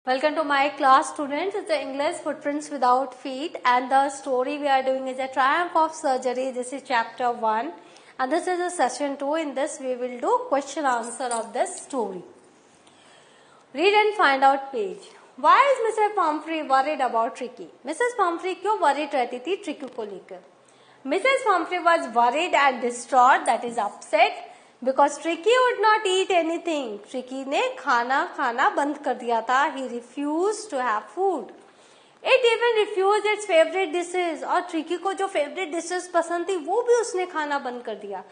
Welcome to my class, students. It's the English Footprints Without Feet, and the story we are doing is a Triumph of Surgery. This is chapter 1 and this is a session 2. In this we will do question answer of this story. Read and find out page. Why is Mr. Pumphrey worried about Tricky? Mrs. Pumphrey क्यों worried रहती थी Tricky को लेकर? Mrs. Pumphrey was worried and distraught, that is upset, because Tricky would not eat anything. Tricky ने खाना बंद कर दिया था. He refused to have food. It even refused its favorite dishes. और Tricky को जो favorite dishes पसंद थी वो भी उसने खाना बंद कर दिया.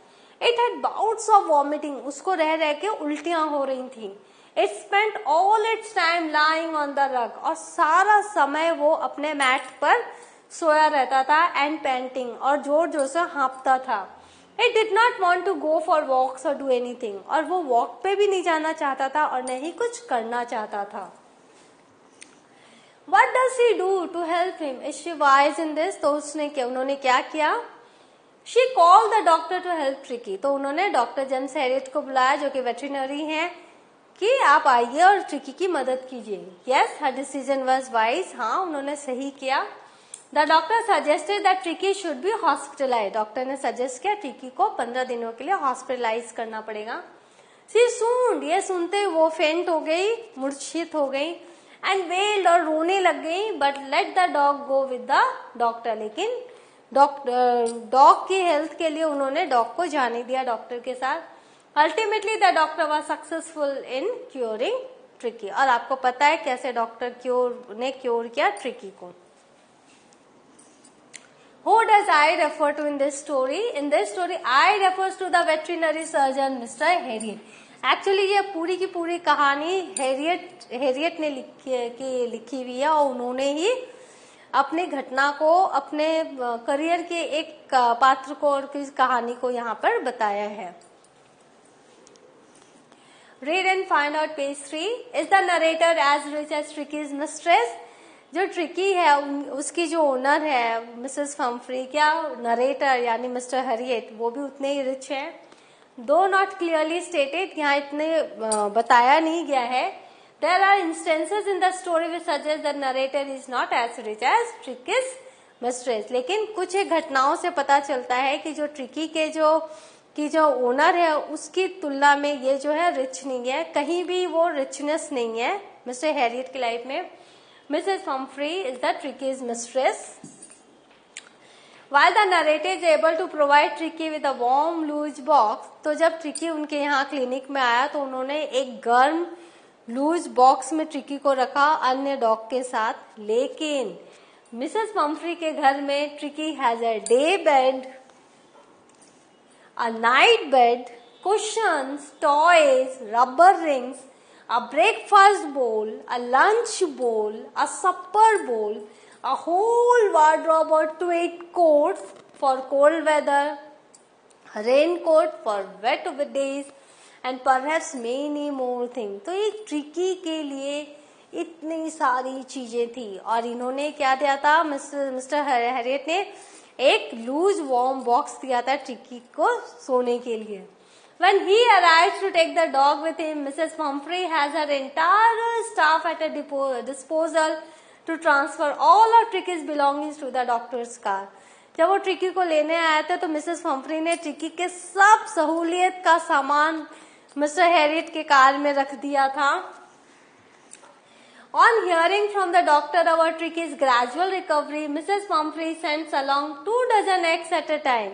It had bouts of vomiting. उसको रह के उल्टियां हो रही थी. It spent all its time lying on the rug. और सारा समय वो अपने मैट पर सोया रहता था and panting. और जोर जोर से हाँफता था. It did not want to go for walks or do anything. और वो वॉक पे भी नहीं जाना चाहता था और नहीं कुछ करना चाहता था. What does he do to help him? Is she wise in this? तो उन्होंने क्या किया? She called the doctor to help Tricky. तो उन्होंने डॉक्टर जेम्स हैरियट को बुलाया जो कि वेटरिनरी हैं कि आप आइए और ट्रिकी की मदद कीजिए. Yes, her decision was wise. हाँ, उन्होंने सही किया. The doctor suggested that Tricky should be hospitalized. Doctor ने सजेस्ट किया ट्रिकी को 15 दिनों के लिए हॉस्पिटलाइज करना पड़ेगा. She soon, ये सुनते वो फेंट हो गई, मूर्छित हो गई and wailed और रोने लग गई. But let the dog go with the doctor. लेकिन डॉग की हेल्थ के लिए उन्होंने डॉग को जाने दिया डॉक्टर के साथ. Ultimately the doctor was successful in curing Tricky. और आपको पता है कैसे डॉक्टर ने क्योर किया ट्रिकी को. Who does I refer to in this story? In this story, I refers to the veterinary surgeon, Mr. Harriet. Actually, ये पूरी की पूरी कहानी हैरियट ने लिखी हुई है और उन्होंने ही अपने घटना को, अपने करियर के एक पात्र को और किस कहानी को यहाँ पर बताया है. Read and find out page 3. Is the narrator as rich as Tricky's mistress? जो ट्रिकी है उसकी जो ओनर है मिसेस पम्फ्री, क्या नरेटर यानी मिस्टर हैरियट वो भी उतने ही रिच है? दो नॉट क्लियरली स्टेटेड, यहाँ इतने बताया नहीं गया है. There are instances in the story which suggest the narrator is not as rich as Tricki's mistress. लेकिन कुछ एक घटनाओं से पता चलता है कि जो ट्रिकी के जो ओनर है उसकी तुलना में ये जो है रिच नहीं है, कहीं भी वो रिचनेस नहीं है मिस्टर हैरियट की लाइफ में. Mrs. Pumphrey is the Tricky's mistress. While the narrator is able to provide Tricky with a warm loose box, तो जब ट्रिकी उनके यहाँ क्लिनिक में आया तो उन्होंने एक गर्म लूज बॉक्स में ट्रिकी को रखा अन्य डॉग के साथ. लेकिन मिसेस पम्फ्री के घर में tricky has a day bed, a night bed, cushions, toys, rubber rings, a breakfast bowl, a lunch bowl, a supper bowl, a whole wardrobe or 8 coats for cold weather, a raincoat for wet days, and perhaps many more things. तो एक tricky के लिए इतनी सारी चीजें थी और इन्होंने क्या दिया था, मिस्टर हैरियट ने एक लूज वार्म बॉक्स दिया था ट्रिकी को सोने के लिए. When he arrives to take the dog with him, Mrs. Pumphrey has her entire staff at her disposal to transfer all of Tricky's belongings to the doctor's car. जब वो tricky को लेने आए थे तो मिसेस पम्फ्री ने tricky के सब सहूलियत का सामान मिस्टर हैरियट के कार में रख दिया था. On hearing from the doctor about Tricky's gradual recovery, Mrs. Pumphrey sends along 2 eggs at a time.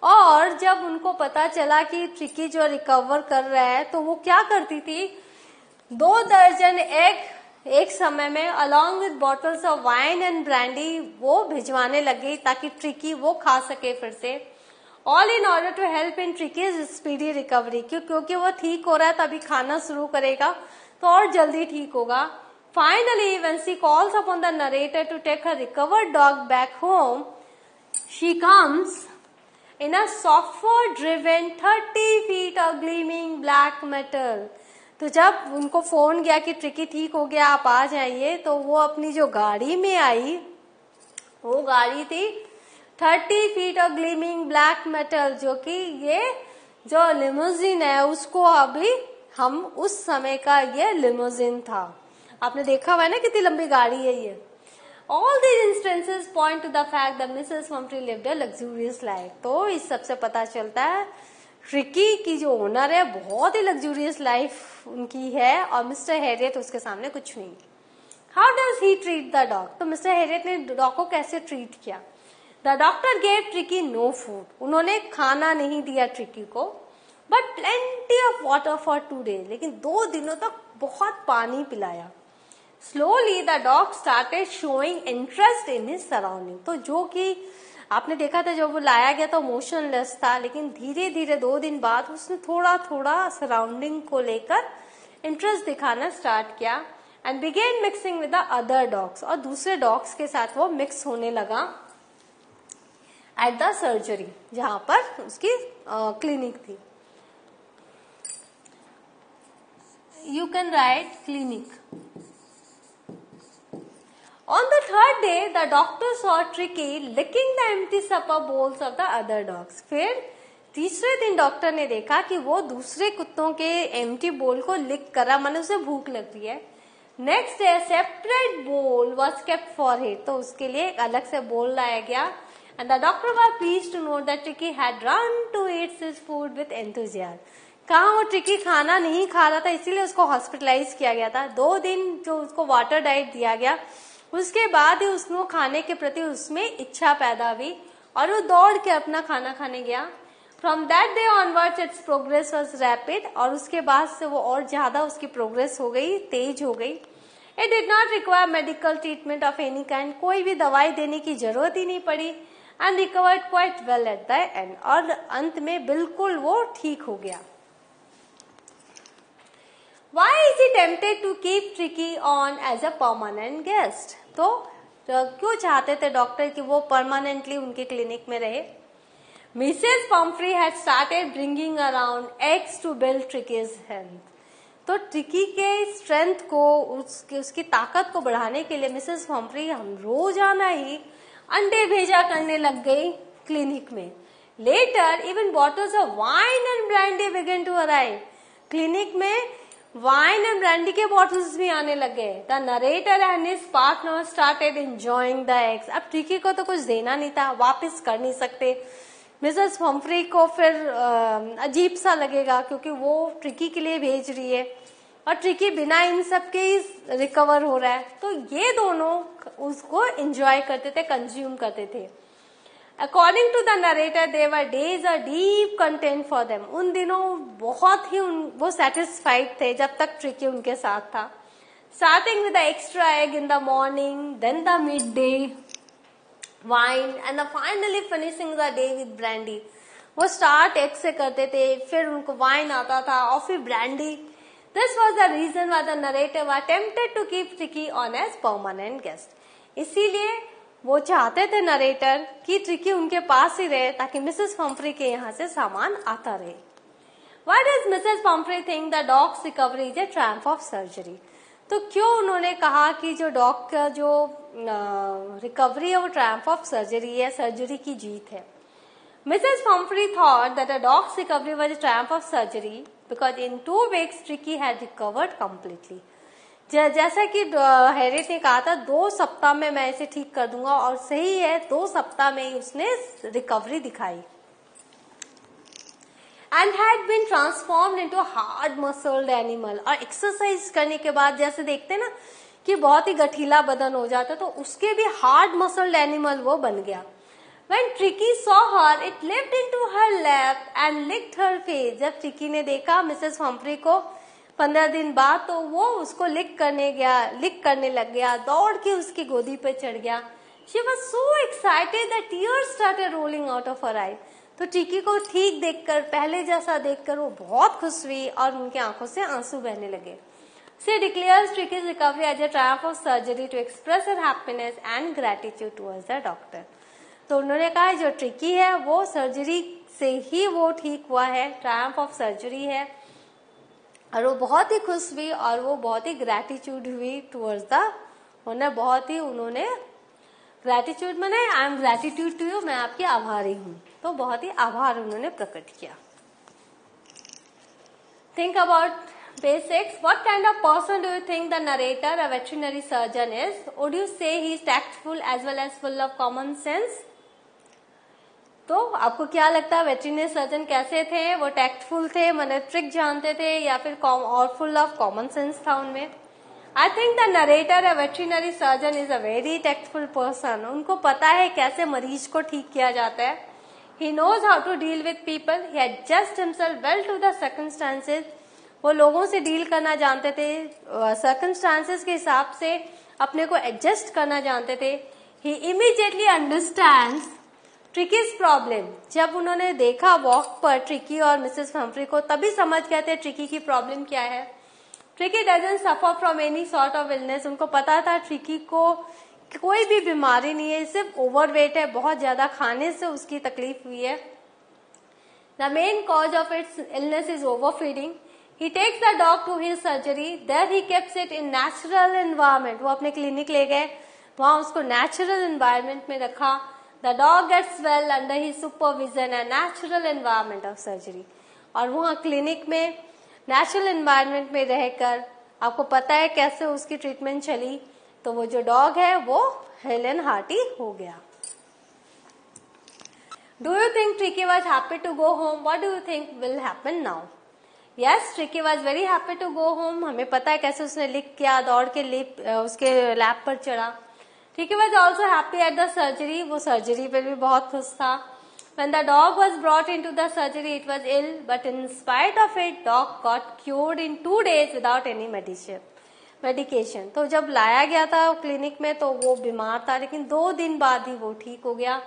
और जब उनको पता चला कि ट्रिकी जो रिकवर कर रहा है तो वो क्या करती थी, 2 एग एक समय में along with bottles of wine and brandy वो भिजवाने लगी ताकि ट्रिकी वो खा सके फिर से. All in order to help in Tricki's speedy recovery. क्योंकि वो ठीक हो रहा है तभी खाना शुरू करेगा तो और जल्दी ठीक होगा. Finally when she calls upon the narrator to take her recovered dog back home, she comes in a software driven 30 feet of gleaming black metal. तो जब उनको फोन किया कि ट्रिकी ठीक हो गया आप आ जाइए तो वो अपनी जो गाड़ी में आई वो गाड़ी थी 30 feet of gleaming black metal, जो कि ये जो लिमोजिन है उसको अभी हम उस समय का ये लिमोजिन था. आपने देखा हुआ है ना कितनी लंबी गाड़ी है ये। All these instances point to the fact that Mrs. Humphrey lived a luxurious life. तो इस सबसे पता चलता है ट्रिकी की जो ओनर है बहुत ही लग्जूरियस लाइफ उनकी है और मिस्टर हैरियट उसके सामने कुछ नहीं। How does he treat the dog? तो मिस्टर हैरियट ने डॉग को कैसे ट्रीट किया? The doctor gave Tricky no food. उन्होंने खाना नहीं दिया ट्रिकी को, but plenty of water for 2 days. लेकिन 2 दिनों तक बहुत पानी पिलाया। Slowly the dog started showing interest in his surrounding. तो जो कि आपने देखा था जब वो लाया गया तो मोशनलेस था, लेकिन धीरे धीरे 2 दिन बाद उसने थोड़ा थोड़ा सराउंडिंग को लेकर इंटरेस्ट दिखाना स्टार्ट किया and began mixing with the other dogs, और दूसरे डॉग्स के साथ वो मिक्स होने लगा एट द सर्जरी जहां पर उसकी क्लिनिक थी। You can write clinic. On the 3rd day, the doctor saw Tricky licking the empty supper bowls of the other dogs. फिर तीसरे दिन डॉक्टर ने देखा कि वो दूसरे कुत्तों के एम्प्टी बोल को लिक कर रहा, माने उसे भूख लग रही है। Next day separate bowl was kept for him, तो उसके लिए एक अलग से बोल लाया गया and the doctor was pleased to know that Tricki had run to eat his food with enthusiasm. कहा वो ट्रिकी खाना नहीं खा रहा था, इसीलिए उसको हॉस्पिटलाइज किया गया था। 2 दिन जो उसको वाटर डाइट दिया गया, उसके बाद ही उसको खाने के प्रति उसमें इच्छा पैदा हुई और वो दौड़ के अपना खाना खाने गया। From that day onwards it's progress was rapid, और उसके बाद से वो और ज्यादा उसकी प्रोग्रेस हो गई, तेज हो गई। It did not require medical treatment of any kind, कोई भी दवाई देने की जरूरत ही नहीं पड़ी and recovered quite well at the end, और अंत में बिल्कुल वो ठीक हो गया। Why is he tempted to keep Tricky on as a permanent guest? तो क्यों चाहते थे डॉक्टर कि वो परमानेंटली उनके क्लिनिक में रहे? Mrs. Pumphrey had started bringing around eggs to build Tricky's health. तो ट्रिकी के स्ट्रेंथ को, उसकी ताकत को बढ़ाने के लिए मिसेस पम्फ्री हम रोजाना ही अंडे भेजा करने लग गई क्लिनिक में। Later even bottles of wine and brandy began to arrive. Clinic में वाइन एंड ब्रांडी के बॉटल्स भी आने लगे। The narrator and his partner started enjoying the eggs. अब ट्रिकी को तो कुछ देना नहीं था, वापस कर नहीं सकते। मिसेस पम्फ्री को फिर अजीब सा लगेगा क्योंकि वो ट्रिकी के लिए भेज रही है और ट्रिकी बिना इन सब के ही रिकवर हो रहा है। तो ये दोनों उसको एंजॉय करते थे, कंज्यूम करते थे। According to the narrator, they were days of deep content for them. उन दिनों बहुत ही वो satisfied थे जब तक ट्रिकी उनके साथ था। Starting with the extra egg in the morning, then the midday wine, and the finally finishing the day with brandy. वो start egg से करते थे, फिर उनको wine आता था और फिर brandy. This was the reason why the narrator was tempted to keep Tricky on as permanent guest. इसीलिए वो चाहते थे नरेटर कि ट्रिकी उनके पास ही रहे ताकि मिसेस पम्फ्री के यहाँ से सामान आता रहे। Why does Mrs. Pumphrey think the dog's recovery is a triumph of surgery? तो क्यों उन्होंने कहा कि जो डॉग का जो रिकवरी है वो ट्रायम्फ ऑफ सर्जरी है, सर्जरी की जीत है। Mrs. Pumphrey thought that a dog's recovery was a triumph of surgery because in 2 weeks Tricky had recovered completely. जैसा कि हैरियट ने कहा था 2 सप्ताह में मैं इसे ठीक कर दूंगा, और सही है 2 सप्ताह में ही उसने रिकवरी दिखाई। And had been transformed into hard muscled animal. और एक्सरसाइज करने के बाद जैसे देखते हैं ना कि बहुत ही गठीला बदन हो जाता है, तो उसके भी हार्ड मसल्ड एनिमल वो बन गया। When Tricky saw her, it leapt into her lap and licked her face. जब ट्रिकी ने देखा मिसेस पम्फ्री को 15 दिन बाद, तो वो उसको लिक करने लग गया, दौड़ के उसकी गोदी पे चढ़ गया। She was so excited that tears started rolling out of her eyes. तो ट्रिकी को ठीक देखकर, पहले जैसा देखकर वो बहुत खुश हुई और उनकी आंखों से आंसू बहने लगे। She declares Tricky's recovery as a triumph of surgery to express her happiness and gratitude towards the doctor. तो उन्होंने कहा जो ट्रिकी है वो सर्जरी से ही वो ठीक हुआ है, ट्रायम्फ ऑफ सर्जरी है, और वो बहुत ही खुश हुई और वो बहुत ही ग्रेटिट्यूड हुई टुवर्ड्स द, उन्होंने ग्रेटिट्यूड माने I am gratitude to you, मैं आपकी आभारी हूँ, तो बहुत ही आभार उन्होंने प्रकट किया। Think about Page 6. What kind of person do you think the narrator, a veterinary surgeon, is? Would you say he is tactful as well as full of common sense? तो आपको क्या लगता है वेटरिनरी सर्जन कैसे थे? वो tactful थे, मैंने ट्रिक जानते थे, या फिर और फुल ऑफ कॉमन सेंस था उनमें? I think the narrator, a veterinary surgeon, is a very tactful person. उनको पता है कैसे मरीज को ठीक किया जाता है. He knows how to deal with people. He adjust himself well to the circumstances. वो लोगों से डील करना जानते थे, सर्कमस्टांसेस के हिसाब से अपने को एडजस्ट करना जानते थे. ही इमीडिएटली अंडरस्टैंड्स ट्रिकीज प्रॉब्लम. जब उन्होंने देखा वॉक पर ट्रिकी और मिसेस हम्फ्री को, तभी समझ गए थे ट्रिकी की प्रॉब्लम क्या है. Tricky doesn't suffer from any sort of illness. उनको पता था ट्रिकी को कोई भी बीमारी नहीं है, सिर्फ ओवरवेट है, बहुत ज्यादा खाने से उसकी तकलीफ हुई है. The main cause of its illness is overfeeding. He takes the dog to his surgery. There he keeps it in natural environment. वो अपने क्लिनिक ले गए, वहां उसको नेचुरल एनवायरमेंट में रखा. The dog gets well under his supervision and natural environment of surgery. और वहाँ क्लिनिक में नेचुरल एनवायरमेंट में रहकर आपको पता है कैसे उसकी ट्रीटमेंट चली. तो वो जो डॉग है वो हेलन हार्टी हो गया. Do you think Tricky was happy to go home? What do you think will happen now? Yes, Tricky was very happy to go home. हमें पता है कैसे उसने लिख किया, दौड़ के उसके लैब पर चढ़ा. Tricky was also happy at the surgery. वो सर्जरी पे भी बहुत खुश था. When the dog was brought into the surgery, it was ill, but in spite of it, dog got cured in 2 days without any medication. तो जब लाया गया था क्लिनिक में तो वो बीमार था, लेकिन 2 दिन बाद ही वो ठीक हो गया.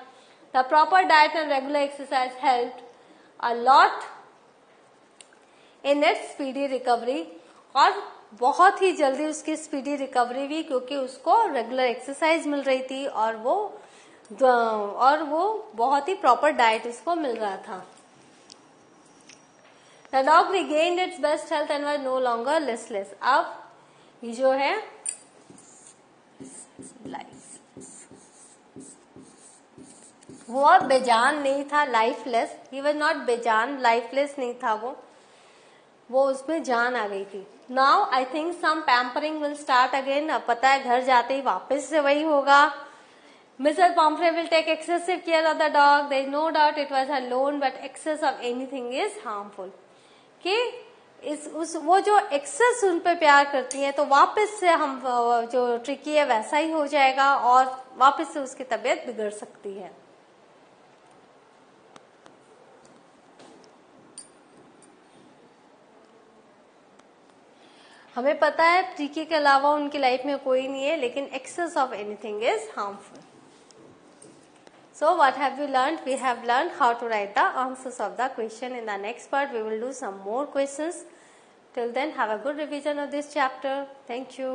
The proper diet and regular exercise helped a lot in its speedy recovery. और बहुत ही जल्दी उसकी स्पीडी रिकवरी भी, क्योंकि उसको रेगुलर एक्सरसाइज मिल रही थी और वो बहुत ही प्रॉपर डाइट उसको मिल रहा था. The dog regained its best health and was no longer listless. अब ये जो है वो अब बेजान नहीं था, लाइफलेस. ही वॉज नॉट बेजान, लाइफलेस नहीं था वो उसमें जान आ गई थी. Now I think some pampering will start again. अब पता है घर जाते ही वापस से वही होगा. Mrs Pomfrey will take excessive care of the dog. There is no doubt it was her loan, but excess of anything is harmful. कि वो जो एक्सेस उन पे प्यार करती है तो वापस से हम जो ट्रिकी है वैसा ही हो जाएगा और वापस से उसकी तबीयत बिगड़ सकती है. हमें पता है ट्रिकी के अलावा उनकी लाइफ में कोई नहीं है, लेकिन excess of anything is harmful. So what have we learned? We have learned how to write the answers of the question. In the next part, we will do some more questions. Till then, have a good revision of this chapter. Thank you.